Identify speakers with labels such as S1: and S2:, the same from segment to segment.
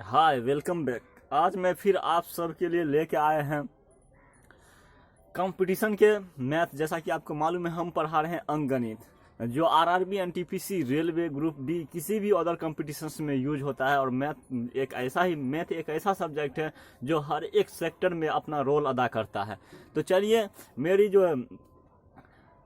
S1: हाय, welcome back. आज मैं फिर आप सब के लिए लेके आए हैं कंपटीशन के मैथ। जैसा कि आपको मालूम है, हम पढ़ा रहे हैं अंकगणित, जो RRB, NTPC, railway, group D, किसी भी अदर कंपटीशंस में यूज होता है। और मैथ एक ऐसा सब्जेक्ट है जो हर एक सेक्टर में अपना रोल अदा करता है। तो चलिए, मेरी जो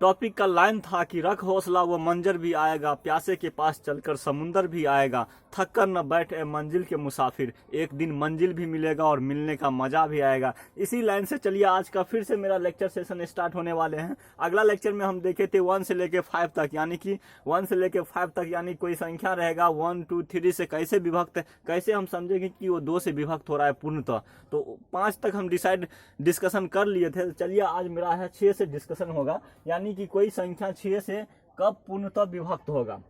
S1: टॉपिक का लाइन था कि रख हौसला वो मंजर भी आएगा, प्यासे के पास चलकर समुंदर भी आएगा, थक कर न बैठे मंजिल के मुसाफिर, एक दिन मंजिल भी मिलेगा और मिलने का मजा भी आएगा। इसी लाइन से चलिए, आज का फिर से मेरा लेक्चर सेशन स्टार्ट होने वाले हैं। अगला लेक्चर में हम देखे थे 1 से लेके 5 तक, यानी कि 1 से लेके 5 तक यानी कोई संख्या रहेगा 1 2 3 से कैसे विभक्त है, कैसे हम समझेंगे कि वो 2 से विभक्त हो रहा है पूर्णतः। तो 5 तक हम डिस्कशन कर लिए थे। चलिए, आज मेरा है 6 से डिस्कशन होगा, यानी कि कोई संख्या 6 से कब पूर्णतः विभक्त होगा।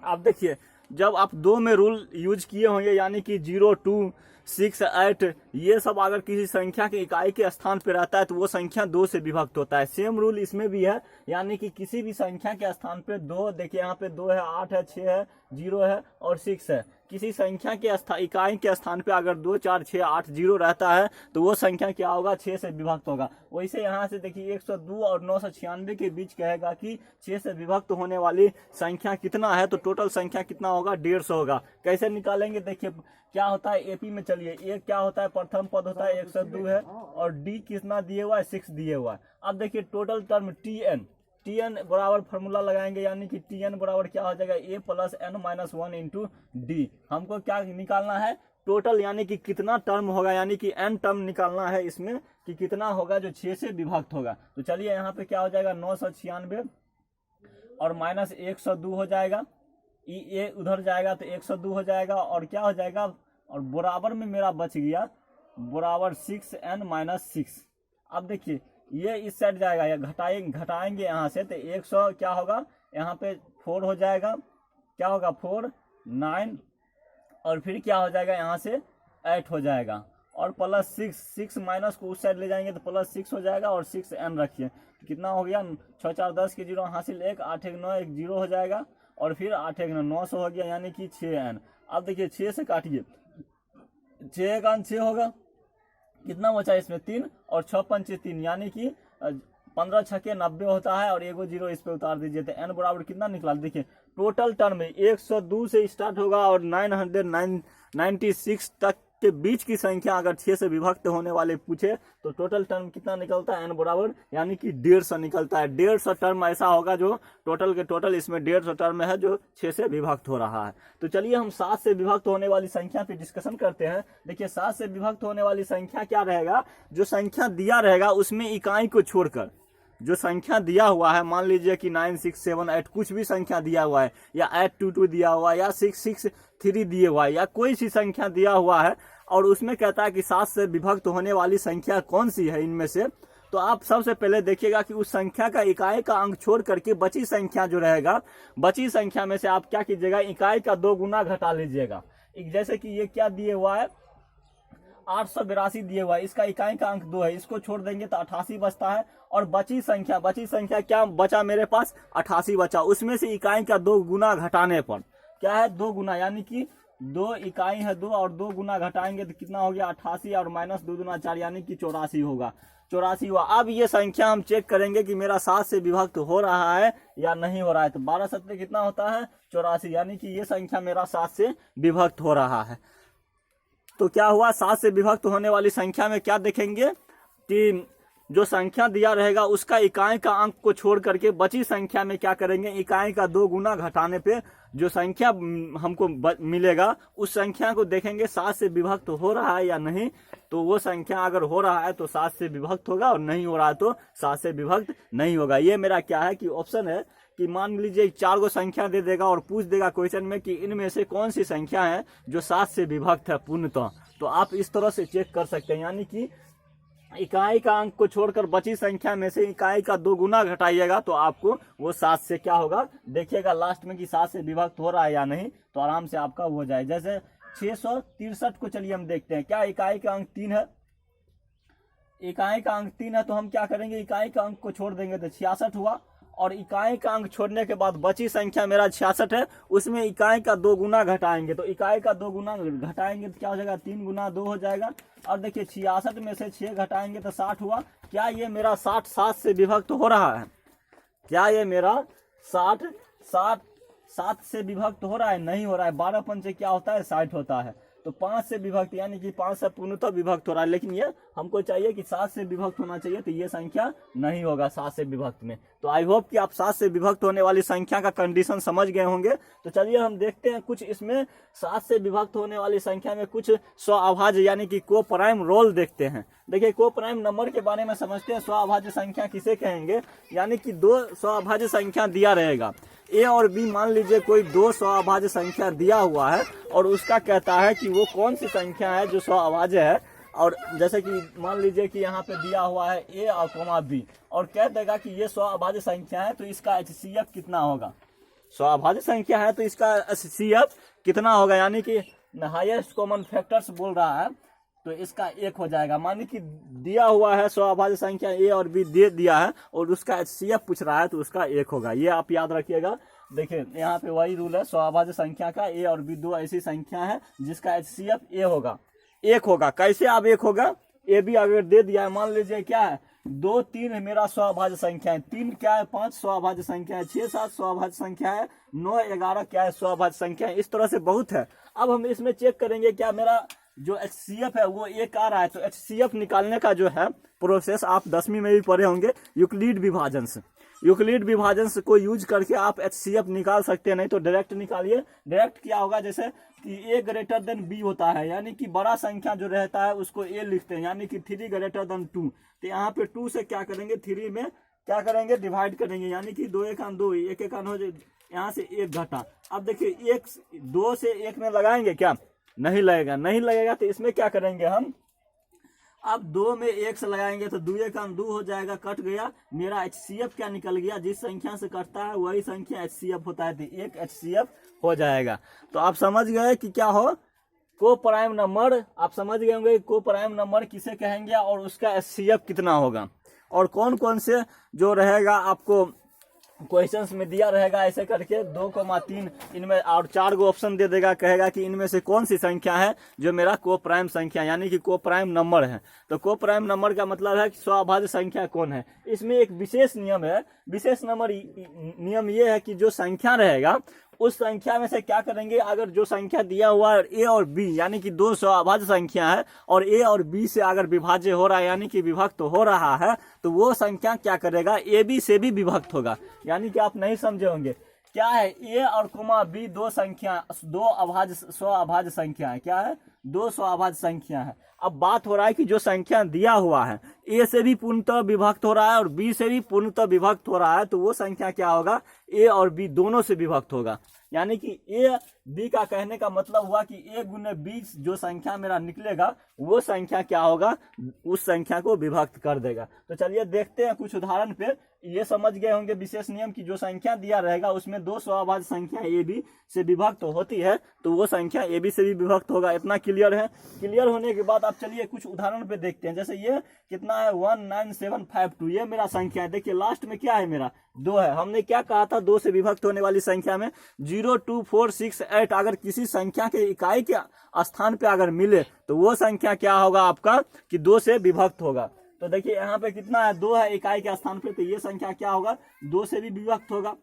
S1: आप देखिए, जब आप 2 में रूल यूज किए होंगे, यानी कि 0 2 6 8, ये सब अगर किसी संख्या के इकाई के स्थान पे रहता है तो वो संख्या 2 से विभक्त होता है। सेम रूल इसमें भी है, यानी कि किसी भी संख्या के स्थान पे 2, देखिए यहाँ पे 2 है, 8 है, 6 है, 0 है और 6 है। किसी संख्या के इकाई के स्थान पे अगर 2 4 6 8 0 रहता है तो वो संख्या क्या होगा, 6 से विभक्त होगा। वैसे यहाँ से देखिए 102 और 996 के बीच कहेगा कि 6 से विभक्त होने वाली संख्या कितना है, तो टोटल संख्या कितना होगा, 150 होगा। कैसे निकालेंगे, देखिए क्या होता है एपी में। चलिए, एक क्या होता है, प्रथम पद होता है 102 है, और डी कितना दिए हुआ है, 6 दिए हुआ है। अब देखिए टोटल टर्म टीएन बराबर फॉर्मूला लगाएंगे, यानी कि टीएन बराबर क्या हो जाएगा, A plus N minus 1 into D. हमको क्या निकालना है, टोटल, यानी कि कितना टर्म होगा, यानी कि एन टर्म निकालना है इसमें कि कितना होगा जो 6 से विभक्त होगा। तो चलिए, यहाँ पे क्या हो जाएगा, 996 और माइनस 102 हो जाएगा, ये उधर जाएगा तो 102 हो जाएगा, और क्या हो जाएगा, और बराबर में मेरा बच गया बराबर 6n माइनस 6। अब देखिए ये इस साइड जाएगा, या घटाएंगे यहाँ से तो 100 क्या होगा, यहाँ पे 4 हो जाएगा, क्या होगा 4 9, और फिर क्या हो जाएगा, यहाँ से 8 हो जाएगा, और प्लस 6 माइनस को उस साइड ले जाएंगे तो प्लस 6 हो जाएगा, और 6n रखिए तो कितना हो गया, 6 4 10 के 0 हासिल 1 8 1 9 1 0 हो जाएगा, और फिर 8 1 9 900 हो गया, यानी कि 6n। अब देखिए 6 से काटिए, 6 का 6 होगा, कितना बचा इसमें 3, और 6 5 3, यानी कि 15 छके 90 होता है, और एगो 0 इस पे उतार दीजिए तो n बराबर कितना निकला। देखिए टोटल टर्म 102 से स्टार्ट होगा और 996 तक के बीच की संख्या अगर 6 से विभक्त होने वाले पूछे तो टोटल टर्म कितना निकलता है, n बराबर यानी कि 150 निकलता है। 150 टर्म ऐसा होगा जो टोटल के टोटल इसमें 150 टर्म है जो 6 से विभक्त हो रहा है। तो चलिए हम 7 से विभक्त होने वाली संख्या पे डिस्कशन करते हैं। देखिए 7 से विभक्त होने वाली संख्या क्या रहेगा, जो संख्या दिया रहेगा उसमें इकाई को छोड़कर जो संख्या दिया हुआ है, मान लीजिए कि 9 6 7 8 कुछ भी संख्या दिया हुआ है, या 8 2 2 दिया हुआ है, या 6 6 3 दिए हुआ है, या कोई सी संख्या दिया हुआ है, और उसमें कहता है कि 7 से विभक्त होने वाली संख्या कौन सी है इनमें से। तो आप सबसे पहले देखिएगा कि उस संख्या का इकाई का अंक छोड़ करके बची संख्या जो रहेगा, बची संख्या में से आप क्या कीजिएगा, इकाई का 2 गुना घटा लीजिएगा। जैसे कि ये क्या दिए हुआ है, 882 दिए हुआ है, इसका इकाई का अंक 2 है, इसको छोड़ देंगे तो 88 बचता है, और बची संख्या क्या बचा मेरे पास, 88 बचा। उसमें से इकाई का 2 गुना घटाने पर क्या है, 2 गुना, यानी कि 2 इकाई है 2, और 2 गुना घटाएंगे तो कितना हो गया 88, और माइनस 2 दूना 4, यानी कि 84 होगा, 84 हुआ। अब ये संख्या हम चेक करेंगे कि मेरा 7 से विभक्त हो रहा है या नहीं हो रहा है। तो 12 सत्ते कितना होता है, 84, यानी कि ये संख्या मेरा 7 से विभक्त हो रहा है। तो क्या हुआ, 7 से विभक्त होने वाली संख्या में क्या देखेंगे कि जो संख्या दिया रहेगा उसका इकाई का अंक को छोड़ करके बची संख्या में क्या करेंगे, इकाई का 2 गुना घटाने पे जो संख्या हमको मिलेगा उस संख्या को देखेंगे 7 से विभक्त हो रहा है या नहीं। तो वो संख्या अगर हो रहा है तो 7 से विभक्त होगा, और नहीं हो रहा है तो 7 से विभक्त नहीं होगा। ये मेरा क्या है कि ऑप्शन है कि मान लीजिए 4 गो संख्या दे देगा और पूछ देगा क्वेश्चन में कि इनमें से कौन सी संख्या है जो 7 से विभक्त है पूर्णतः। तो आप इस तरह से चेक कर सकते हैं, यानी कि इकाई का अंक को छोड़कर बची संख्या में से इकाई का 2 गुना घटाइएगा तो आपको वो 7 से क्या होगा, देखिएगा लास्ट में कि 7 से विभक्त हो रहा है या नहीं, तो आराम से आपका हो जाए। जैसे 663 को चलिए हम देखते हैं, क्या इकाई का अंक 3 है, इकाई का अंक 3 है, तो हम क्या करेंगे, इकाई का अंक को छोड़ देंगे तो 66 हुआ, और इकाई का अंक छोड़ने के बाद बची संख्या मेरा 66 है, उसमें इकाई का 2 गुना घटाएंगे, तो इकाई का 2 गुना घटाएंगे तो क्या हो जाएगा, 3 गुना 2 हो जाएगा। और देखिए 66 में से 6 घटाएंगे तो 60 हुआ। क्या ये मेरा 60 7 से विभक्त हो रहा है? क्या ये मेरा 60 7 से विभक्त हो रहा है? नहीं हो रहा है। 12 पंचे क्या होता है, 60 होता है। तो 5 से विभक्त, यानी कि 5 से पूर्णतः विभक्त हो रहा है, लेकिन ये हमको चाहिए कि 7 से विभक्त होना चाहिए, तो ये संख्या नहीं होगा 7 से विभक्त में। तो आई होप कि आप 7 से विभक्त होने वाली संख्या का कंडीशन समझ गए होंगे। तो चलिए हम देखते हैं कुछ इसमें 7 से विभक्त होने वाली संख्या में कुछ स्वअभाज्य यानी कि को प्राइम रोल देखते हैं। देखिए को प्राइम नंबर के बारे में समझते हैं। स्वअभाज्य संख्या किसे कहेंगे? यानी कि 2 स्वअभाज्य संख्या दिया रहेगा, ए और बी, मान लीजिए कोई 2 स्वअभाज्य संख्या दिया हुआ है और उसका कहता है कि वो कौन सी संख्या है जो स्वअभाज्य है। और जैसे कि मान लीजिए कि यहाँ पे दिया हुआ है ए और कोमा बी, और कह देगा कि ये स्वअभाज्य संख्या है तो इसका HCF कितना होगा। स्वअभाज्य संख्या है तो इसका HCF कितना होगा, यानी कि हाईएस्ट कॉमन फैक्टर्स बोल रहा है, तो इसका 1 हो जाएगा। मानिए कि दिया हुआ है स्वअभाज्य संख्या ए और बी दे दिया है और उसका HCF पूछ रहा है तो उसका 1 होगा। ये आप याद रखिएगा। देखिए यहाँ पे वही रूल है, स्वअभाज्य संख्या का ए और बी 2 ऐसी संख्या है जिसका HCF ए होगा, 1 होगा। कैसे अब 1 होगा? ए बी अगर दे दिया है, मान लीजिए क्या है 2 3 मेरा स्वअभाज्य संख्या है, 3 क्या है 5 स्वअभाज्य संख्या है, 6 7 स्वअभाज्य संख्या है, 9 11 क्या है स्वअभाज्य संख्या है। इस तरह से बहुत है। अब हम इसमें चेक करेंगे क्या मेरा जो HCF है वो 1 आ रहा है। तो HCF निकालने का जो है प्रोसेस आप 10वीं में भी पढ़े होंगे, यूक्लिड विभाजन से। यूक्लिड विभाजन से को यूज करके आप HCF निकाल सकते हैं, नहीं तो डायरेक्ट निकालिए। डायरेक्ट क्या होगा, जैसे कि A ग्रेटर देन B होता है, यानी कि बड़ा संख्या जो रहता है उसको A लिखते हैं, यानी कि 3 ग्रेटर देन 2। तो यहाँ पे 2 से क्या करेंगे, 3 में क्या करेंगे, डिवाइड करेंगे, यानी कि 2 1 2, 1 1 हो जाए, यहाँ से 1 घटा। अब देखिए 2 से 1 में लगाएंगे क्या? नहीं लगेगा। नहीं लगेगा तो इसमें क्या करेंगे हम, अब 2 में 1 से लगाएंगे तो 2 1 2 हो जाएगा, कट गया। मेरा HCF क्या निकल गया, जिस संख्या से कटता है वही संख्या HCF होता है, तो 1 HCF हो जाएगा। तो आप समझ गए कि क्या हो, को प्राइम नंबर। आप समझ गए होंगे को प्राइम नंबर किसे कहेंगे और उसका HCF कितना होगा, और कौन कौन से जो रहेगा आपको क्वेश्चंस में दिया रहेगा ऐसे करके 2,3 इनमें, और 4 गो ऑप्शन दे देगा, कहेगा कि इनमें से कौन सी संख्या है जो मेरा को प्राइम संख्या यानी कि को प्राइम नंबर है। तो को प्राइम नंबर का मतलब है कि स्वअभाज्य संख्या कौन है। इसमें एक विशेष नियम है। विशेष नियम ये है कि जो संख्या रहेगा उस संख्या में से क्या करेंगे, अगर जो संख्या दिया हुआ है ए और बी यानी कि 2 स्वअभाज्य संख्या है और ए और बी से अगर विभाज्य हो रहा है यानी कि विभक्त हो रहा है, तो वो संख्या क्या करेगा, ए बी से भी विभक्त होगा। यानी कि आप नहीं समझे होंगे क्या है, ए और कोमा बी 2 स्वअभाज्य संख्या है। क्या है, 2 स्वअभाज्य संख्या है। अब बात हो रहा है कि जो संख्या दिया हुआ है ए से भी पूर्णतः विभक्त हो रहा है और बी से भी पूर्णतः विभक्त हो रहा है, तो वो संख्या क्या होगा, ए और बी दोनों से विभक्त होगा। यानी कि ए बी का कहने का मतलब हुआ कि ए गुने बी जो संख्या मेरा निकलेगा वो संख्या क्या होगा, उस संख्या को विभक्त कर देगा। तो चलिए देखते हैं कुछ उदाहरण पे। ये समझ गए होंगे विशेष नियम की जो संख्या दिया रहेगा उसमें 2 स्वअभाज्य संख्या ए बी से विभक्त होती है तो वो संख्या ए बी से भी विभक्त होगा। इतना क्लियर है। क्लियर होने के बाद आप चलिए कुछ उदाहरण पे देखते हैं। जैसे ये कितना है 19752, ये मेरा संख्या है। देखिए लास्ट में क्या है, मेरा 2 है। हमने क्या कहा था, 2 से विभक्त होने वाली संख्या में 0 2 4 6 8 अगर किसी संख्या के इकाई के स्थान पे अगर मिले तो वो संख्या क्या होगा आपका कि 2 से विभक्त होगा। तो देखिए यहाँ पे कितना है, 2 है इकाई के स्थान पे, तो ये संख्या क्या होगा, 2 से भी विभक्त होगा,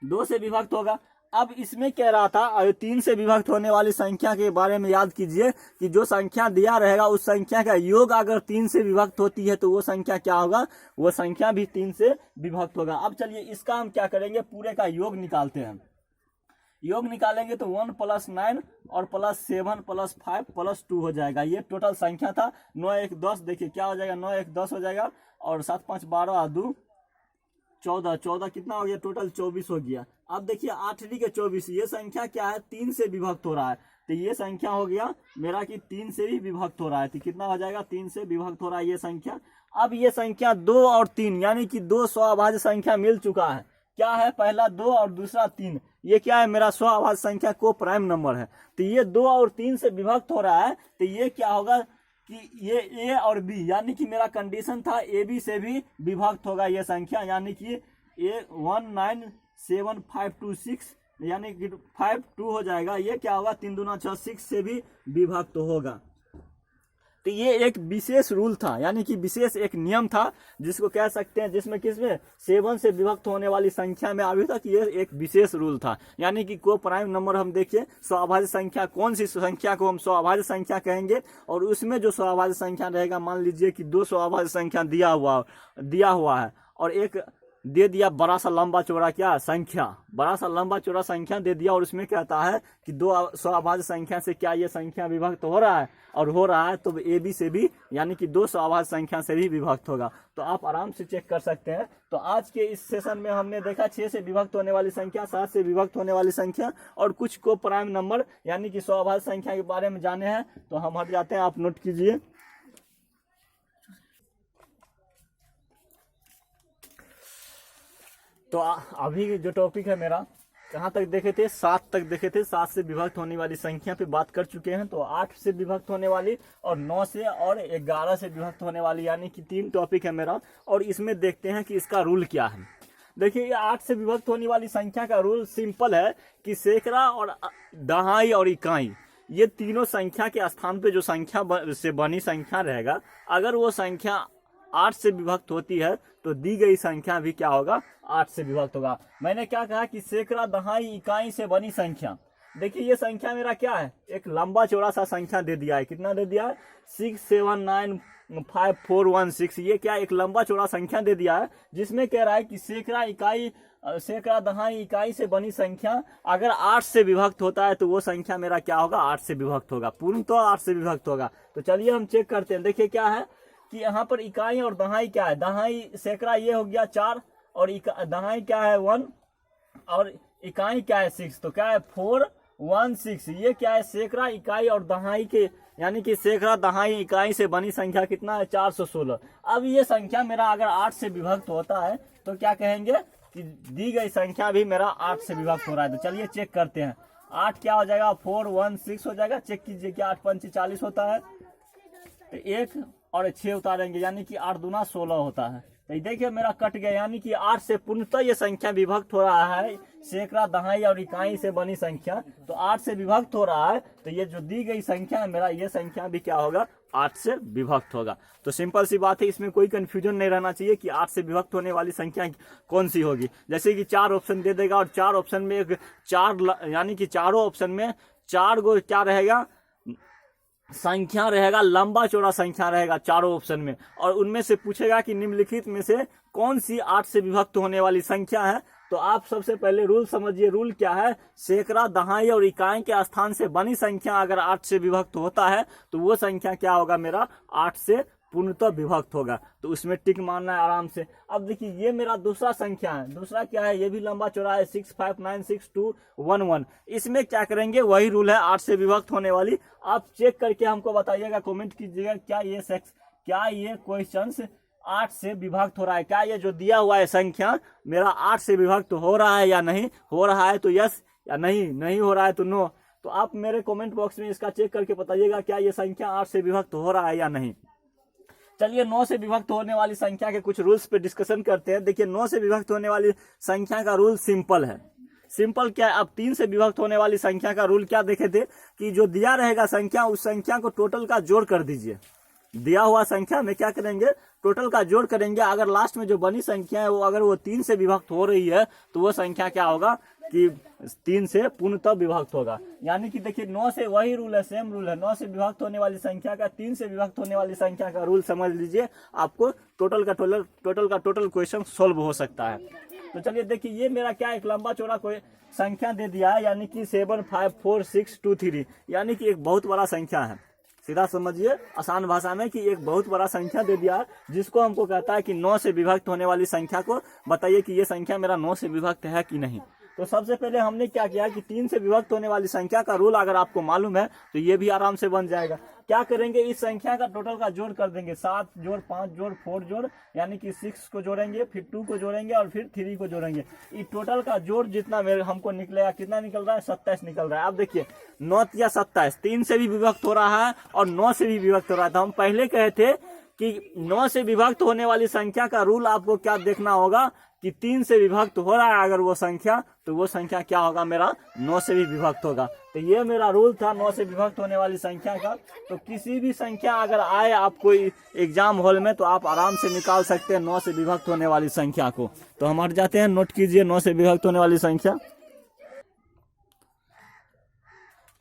S1: 2 से विभक्त होगा। अब इसमें कह रहा था 3 से विभक्त होने वाली संख्या के बारे में याद कीजिए कि जो संख्या दिया रहेगा उस संख्या का योग अगर 3 से विभक्त होती है तो वो संख्या क्या होगा, वो संख्या भी 3 से विभक्त होगा। अब चलिए इसका हम क्या करेंगे, पूरे का योग निकालते हैं। योग निकालेंगे तो 1 + 9 और +7 +5 +2 हो जाएगा। ये टोटल संख्या था। 9 1 10, देखिए क्या हो जाएगा, 9 1 10 हो जाएगा और 7 5 12 और 2 14, 14 कितना हो गया, टोटल 24 हो गया। अब देखिए 8 के 24, ये संख्या क्या है, 3 से विभक्त हो रहा है, तो ये संख्या हो गया मेरा कि 3 से भी विभक्त हो रहा है। तो कितना हो जाएगा, 3 से विभक्त हो रहा है ये संख्या। अब ये संख्या 2 और 3 यानी कि 2 स्वअभाज्य संख्या मिल चुका है। क्या है, पहला 2 और दूसरा 3, ये क्या है, मेरा स्वअभाज्य संख्या को प्राइम नंबर है। तो ये 2 और 3 से विभक्त हो रहा है, तो ये क्या होगा कि ये ए और बी यानी कि मेरा कंडीशन था ए बी से भी विभक्त होगा ये संख्या, यानी कि 19756 यानी कि 52 हो जाएगा। ये क्या होगा, 3 दूना 6 6 से भी विभक्त होगा। तो ये एक विशेष रूल था, यानी कि विशेष एक नियम था जिसको कह सकते हैं, जिसमें किसमें 7 से विभक्त होने वाली संख्या में अभी तक ये एक विशेष रूल था। यानी कि को प्राइम नंबर हम देखिए स्वाभाज्य संख्या, कौन सी संख्या को हम स्वाभाज्य संख्या कहेंगे, और उसमें जो स्वाभाज्य संख्या रहेगा, मान लीजिए कि 2 स्वाभाज्य संख्या दिया हुआ है और एक दे दिया बड़ा सा लंबा चौड़ा क्या संख्या, बड़ा सा लंबा चौड़ा संख्या दे दिया, और उसमें कहता है कि 2 स्वाभाज्य संख्या से क्या ये संख्या विभक्त हो रहा है, और हो रहा है तो ए बी से भी, यानी कि 2 स्वाभाज्य संख्या से भी विभक्त होगा। तो आप आराम से चेक कर सकते हैं। तो आज के इस सेशन में हमने देखा 6 से विभक्त होने वाली संख्या, 7 से विभक्त होने वाली संख्या, और कुछ को प्राइम नंबर यानी कि स्वाभाज्य संख्या के बारे में जाने हैं। तो हम हट जाते हैं, आप नोट कीजिए। तो अभी जो टॉपिक है मेरा, कहाँ तक देखे थे, 7 तक देखे थे। 7 से विभक्त होने वाली संख्या पे बात कर चुके हैं। तो 8 से विभक्त होने वाली, और 9 से और 11 से विभक्त होने वाली, यानी कि 3 टॉपिक है मेरा। और इसमें देखते हैं कि इसका रूल क्या है। देखिए, ये 8 से विभक्त होने वाली संख्या का रूल सिंपल है कि सैकड़ा और दहाई और इकाई, ये तीनों संख्या के स्थान पे जो संख्या से बनी संख्या रहेगा, अगर वो संख्या 8 से विभक्त होती है तो दी गई संख्या भी क्या होगा, 8 से विभक्त होगा। मैंने क्या कहा कि सैकड़ा, दहाई, इकाई से बनी संख्या। देखिए, ये संख्या मेरा क्या है, एक लंबा चौड़ा सा संख्या दे दिया है। कितना दे दिया है, 6795416। ये क्या, एक लंबा चौड़ा संख्या दे दिया है, जिसमें कह रहा है कि सैकड़ा, इकाई, सैकड़ा, दहाई, इकाई से बनी संख्या अगर 8 से विभक्त होता है तो वो संख्या मेरा क्या होगा, 8 से विभक्त होगा। पूर्ण तो 8 से विभक्त होगा। तो चलिए हम चेक करते हैं। देखिए क्या है कि यहाँ पर इकाई और दहाई क्या है, दहाई सैकड़ा ये हो गया 4, और दहाई क्या है 1, और इकाई क्या है 6। तो क्या है 416। ये क्या है, सैकड़ा, इकाई और दहाई के, यानी कि सैकड़ा, दहाई, इकाई से बनी संख्या कितना है, 416। अब ये संख्या मेरा अगर 8 से विभक्त होता है तो क्या कहेंगे कि दी गई संख्या भी मेरा 8 से विभक्त हो रहा है। तो चलिए चेक करते हैं। 8 क्या हो जाएगा, 416 हो जाएगा। चेक कीजिए कि 8 पंच 40 होता है, तो 1 और 6 उतारेंगे, यानी कि 8 दूना 16 होता है। तो देखिए मेरा कट गया, यानी कि 8 से पूर्णतः ये संख्या विभक्त हो रहा है। सैकड़ा, दहाई और इकाई से बनी संख्या तो 8 से विभक्त हो रहा है। तो ये जो दी गई संख्या है मेरा, ये संख्या भी क्या होगा, 8 से विभक्त होगा। तो सिंपल सी बात है, इसमें कोई कंफ्यूजन नहीं रहना चाहिए कि 8 से विभक्त होने वाली संख्या कौन सी होगी। जैसे कि 4 ऑप्शन दे देगा, और 4 ऑप्शन में एक 4, यानी कि चारों ऑप्शन में 4 गो क्या रहेगा, संख्या रहेगा, लंबा चौड़ा संख्या रहेगा चारों ऑप्शन में। और उनमें से पूछेगा कि निम्नलिखित में से कौन सी 8 से विभक्त होने वाली संख्या है। तो आप सबसे पहले रूल समझिए। रूल क्या है, सैकड़ा, दहाई और इकाई के स्थान से बनी संख्या अगर 8 से विभक्त होता है तो वो संख्या क्या होगा, मेरा 8 से पूर्णतः विभक्त होगा। तो उसमें टिक मारना है आराम से। अब देखिए, ये मेरा दूसरा संख्या है। दूसरा क्या है, ये भी लंबा चौड़ा है, 6596211। इसमें क्या करेंगे, वही रूल है 8 से विभक्त होने वाली। आप चेक करके हमको बताइएगा, कमेंट कीजिएगा, क्या ये क्वेश्चन 8 से विभक्त हो रहा है। क्या ये जो दिया हुआ है संख्या मेरा 8 से विभक्त हो रहा है या नहीं हो रहा है, तो यस, या नहीं हो रहा है तो नो। तो आप मेरे कमेंट बॉक्स में इसका चेक करके बताइएगा, क्या ये संख्या 8 से विभक्त हो रहा है या नहीं। चलिए 9 से विभक्त होने वाली संख्या के कुछ रूल्स पे डिस्कशन करते हैं। देखिए, 9 से विभक्त होने वाली संख्या का रूल सिंपल है। सिंपल क्या है, अब 3 से विभक्त होने वाली संख्या का रूल क्या देखे थे कि जो दिया रहेगा संख्या, उस संख्या को टोटल का जोड़ कर दीजिए। दिया हुआ संख्या में क्या करेंगे, टोटल का जोड़ करेंगे। अगर लास्ट में जो बनी संख्या है वो अगर वो 3 से विभक्त हो रही है तो वो संख्या क्या होगा कि 3 से पूर्णतः विभक्त होगा। यानी कि देखिए 9 से वही रूल है, सेम रूल है। 9 से विभक्त होने वाली संख्या का 3 से विभक्त होने वाली संख्या का रूल समझ लीजिए, आपको टोटल का टोटल क्वेश्चन सोल्व हो सकता है। तो चलिए देखिए, ये मेरा क्या एक लंबा चौड़ा कोई संख्या दे दिया है, यानी कि 75463, यानी कि एक बहुत बड़ा संख्या है। सीधा समझिए आसान भाषा में कि एक बहुत बड़ा संख्या दे दिया है, जिसको हमको कहता है कि 9 से विभक्त होने वाली संख्या को बताइए कि ये संख्या मेरा 9 से विभक्त है कि नहीं। तो सबसे पहले हमने क्या किया कि 3 से विभक्त होने वाली संख्या का रूल अगर आपको मालूम है तो ये भी आराम से बन जाएगा। क्या करेंगे, इस संख्या का टोटल का जोड़ कर देंगे। 7 जोड़ 5 जोड़ 4 जोड़, यानी कि 6 को जोड़ेंगे, फिर 2 को जोड़ेंगे और फिर 3 को जोड़ेंगे। इस टोटल का जोड़ जितना मेरे हमको निकलेगा, कितना निकल रहा है, 27 निकल रहा है। अब देखिए 9 या 27, 3 से भी विभक्त हो रहा है और 9 से भी विभक्त हो रहा था। हम पहले कहे थे कि 9 से विभक्त होने वाली संख्या का रूल आपको क्या देखना होगा कि 3 से विभक्त हो रहा है अगर वो संख्या, तो वो संख्या क्या होगा मेरा 9 से भी विभक्त होगा। तो ये मेरा रूल था 9 से विभक्त होने वाली संख्या का। तो किसी भी संख्या अगर आए आपको एग्जाम हॉल में तो आप आराम से निकाल सकते हैं 9 से विभक्त होने वाली संख्या को। तो हम हट जाते हैं, नोट कीजिए 9 से विभक्त होने वाली संख्या।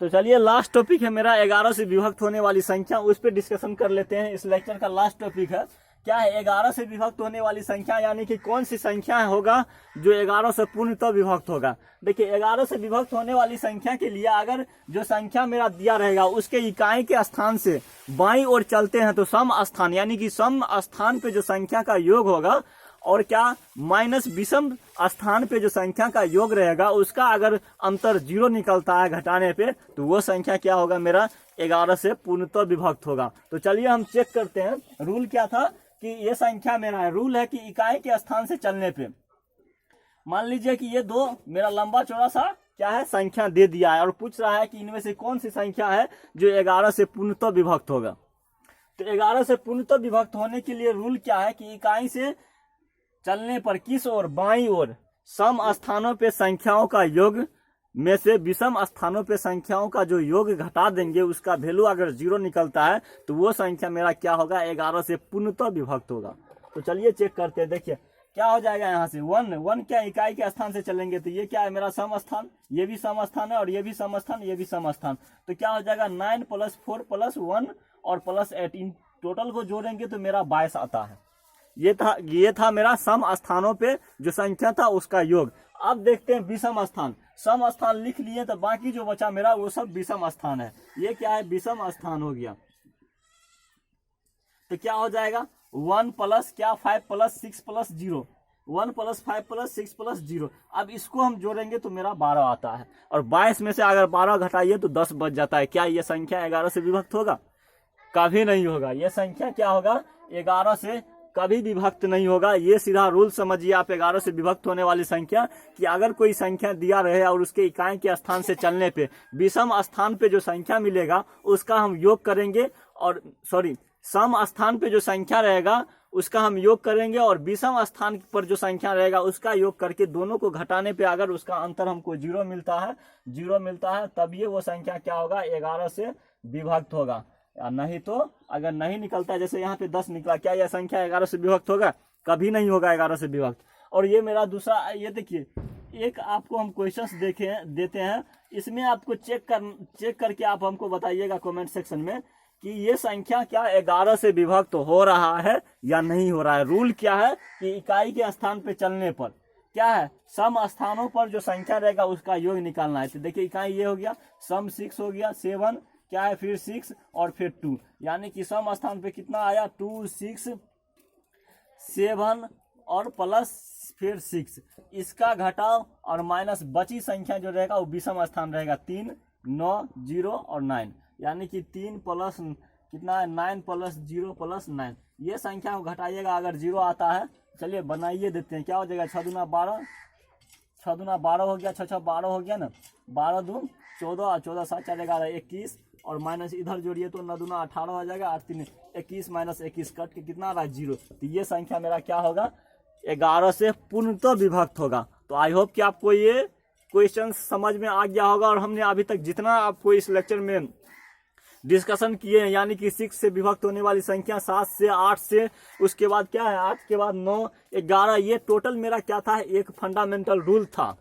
S1: तो चलिए लास्ट टॉपिक है मेरा 11 से विभक्त होने वाली संख्या, उस पर डिस्कशन कर लेते हैं। इस लेक्चर का लास्ट टॉपिक है क्या है 11 से विभक्त होने वाली संख्या, यानी कि कौन सी संख्या होगा जो 11 से पूर्णतः विभक्त होगा। देखिए 11 से विभक्त होने वाली संख्या के लिए अगर जो संख्या मेरा दिया रहेगा उसके इकाई के स्थान से बाईं ओर चलते हैं तो सम स्थान, यानी कि सम स्थान पे जो संख्या का योग होगा और क्या माइनस विषम स्थान पे जो संख्या का योग रहेगा उसका अगर अंतर 0 निकलता है घटाने पे, तो वो संख्या क्या होगा मेरा 11 से पूर्णतः विभक्त होगा। तो चलिए हम चेक करते हैं रूल क्या था कि ये संख्या मेरा है। रूल है कि इकाई के स्थान से चलने पे मान लीजिए कि ये 2 मेरा लंबा चौड़ा सा क्या है संख्या दे दिया है और पूछ रहा है कि इनमें से कौन सी संख्या है जो 11 से पूर्णतः विभक्त होगा। तो 11 से पूर्णतः विभक्त होने के लिए रूल क्या है कि इकाई से चलने पर किस ओर, बाईं ओर सम स्थानों पे संख्याओं का योग में से विषम स्थानों पे संख्याओं का जो योग घटा देंगे उसका वैल्यू अगर 0 निकलता है तो वो संख्या मेरा क्या होगा 11 से पूर्णतः विभक्त होगा। तो चलिए चेक करते हैं। देखिए क्या हो जाएगा यहाँ से 1 क्या इकाई के स्थान से चलेंगे तो ये क्या है मेरा सम स्थान, ये भी सम स्थान है और ये भी सम स्थान, ये भी सम स्थान। तो क्या हो जाएगा 9 + 4 + 1 और +8, इन टोटल को जोड़ेंगे तो मेरा 22 आता है। ये था मेरा सम स्थानों पे जो संख्या था उसका योग। अब देखते हैं विषम स्थान। सम स्थान लिख लिए तो बाकी जो बचा मेरा वो सब विषम स्थान है। ये क्या है विषम स्थान हो गया। तो क्या हो जाएगा 1 + क्या 5 + 6 + 0, 1 + 5 + 6 + 0। अब इसको हम जोड़ेंगे तो मेरा 12 आता है और 22 में से अगर 12 घटाइए तो 10 बच जाता है। क्या ये संख्या 11 से विभक्त होगा? कभी नहीं होगा। ये संख्या क्या होगा 11 से कभी विभक्त नहीं होगा। ये सीधा रूल समझिए आप 11 से विभक्त होने वाली संख्या कि अगर कोई संख्या दिया रहे और उसके इकाई के स्थान से चलने पे विषम स्थान पे जो संख्या मिलेगा उसका हम योग करेंगे और सम स्थान पे जो संख्या रहेगा उसका हम योग करेंगे और विषम स्थान पर जो संख्या रहेगा उसका योग करके दोनों को घटाने पे अगर उसका अंतर हमको 0 मिलता है तब ये वो संख्या क्या होगा 11 से विभक्त होगा। या नहीं तो अगर नहीं निकलता है, जैसे यहाँ पे 10 निकला, क्या यह संख्या 11 से विभक्त होगा? कभी नहीं होगा 11 से विभक्त। और ये मेरा दूसरा, ये देखिए एक आपको हम क्वेश्चंस देते हैं, इसमें आपको चेक करके आप हमको बताइएगा कमेंट सेक्शन में कि ये संख्या क्या 11 से विभक्त हो रहा है या नहीं हो रहा है। रूल क्या है कि इकाई के स्थान पे चलने पर क्या है सम स्थानों पर जो संख्या रहेगा उसका योग निकालना है। तो देखिए इकाई ये हो गया, सम 6 हो गया, 7 क्या है फिर 6 और फिर 2, यानी कि सम स्थान पे कितना आया 2 6 7 और प्लस फिर 6, इसका घटाव और माइनस बची संख्या जो रहेगा वो विषम स्थान रहेगा 3 9 0 और 9, यानी कि 3 प्लस कितना है 9 + 0 + 9। ये संख्या को घटाइएगा अगर 0 आता है, चलिए बनाइए देते हैं। क्या हो जाएगा 6 दूना 12, 6 दूना 12 हो गया, 6 6 12 हो गया ना, 12 2 14 और 14 7 4 11 21 और माइनस इधर जोड़िए तो 9 दूना 18 हो जाएगा और 3 21 - 21 कट के कितना आ रहा है 0। तो ये संख्या मेरा क्या होगा 11 से पूर्णतः विभक्त होगा। तो आई होप कि आपको ये क्वेश्चन समझ में आ गया होगा और हमने अभी तक जितना आपको इस लेक्चर में डिस्कशन किए हैं, यानी कि 6 से विभक्त होने वाली संख्या, 7 से, 8 से, उसके बाद क्या है 8 के बाद 9 11, ये टोटल मेरा क्या था एक फंडामेंटल रूल था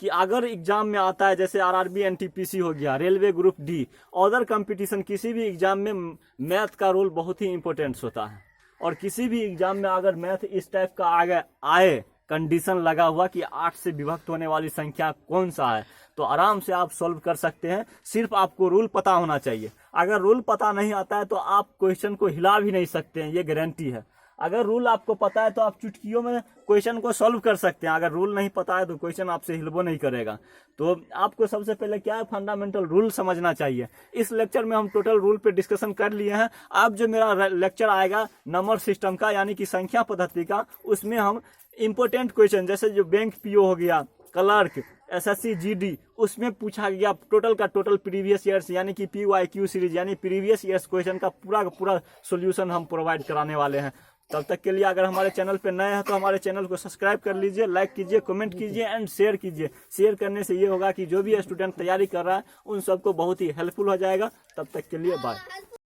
S1: कि अगर एग्जाम में आता है जैसे आरआरबी एनटीपीसी हो गया, railway group D, other competition, किसी भी एग्जाम में मैथ का रोल बहुत ही इंपॉर्टेंट होता है। और किसी भी एग्जाम में अगर मैथ इस टाइप का आगे आए कंडीशन लगा हुआ कि 8 से विभक्त होने वाली संख्या कौन सा है, तो आराम से आप सॉल्व कर सकते हैं। सिर्फ आपको रूल पता होना चाहिए। अगर रूल पता नहीं आता है तो आप क्वेश्चन को हिला भी नहीं सकते हैं, ये गारंटी है। अगर रूल आपको पता है तो आप चुटकियों में क्वेश्चन को सॉल्व कर सकते हैं। अगर रूल नहीं पता है तो क्वेश्चन आपसे हिलबो नहीं करेगा। तो आपको सबसे पहले क्या है फंडामेंटल रूल समझना चाहिए। इस लेक्चर में हम टोटल रूल पे डिस्कशन कर लिए हैं। अब जो मेरा लेक्चर आएगा नंबर सिस्टम का, यानी कि संख्या पद्धति का, उसमें हम इंपॉर्टेंट क्वेश्चन जैसे जो बैंक पीओ हो गया, क्लर्क, SSC GD, उसमें पूछा गया टोटल का टोटल प्रीवियस ईयर्स यानी कि PYQ सीरीज यानी प्रीवियस ईयर्स क्वेश्चन का पूरा सॉल्यूशन हम प्रोवाइड कराने वाले हैं। तब तक के लिए अगर हमारे चैनल पे नए हैं तो हमारे चैनल को सब्सक्राइब कर लीजिए, लाइक कीजिए, कमेंट कीजिए एंड शेयर कीजिए। शेयर करने से ये होगा कि जो भी स्टूडेंट तैयारी कर रहा है उन सबको बहुत ही हेल्पफुल हो जाएगा। तब तक के लिए बाय।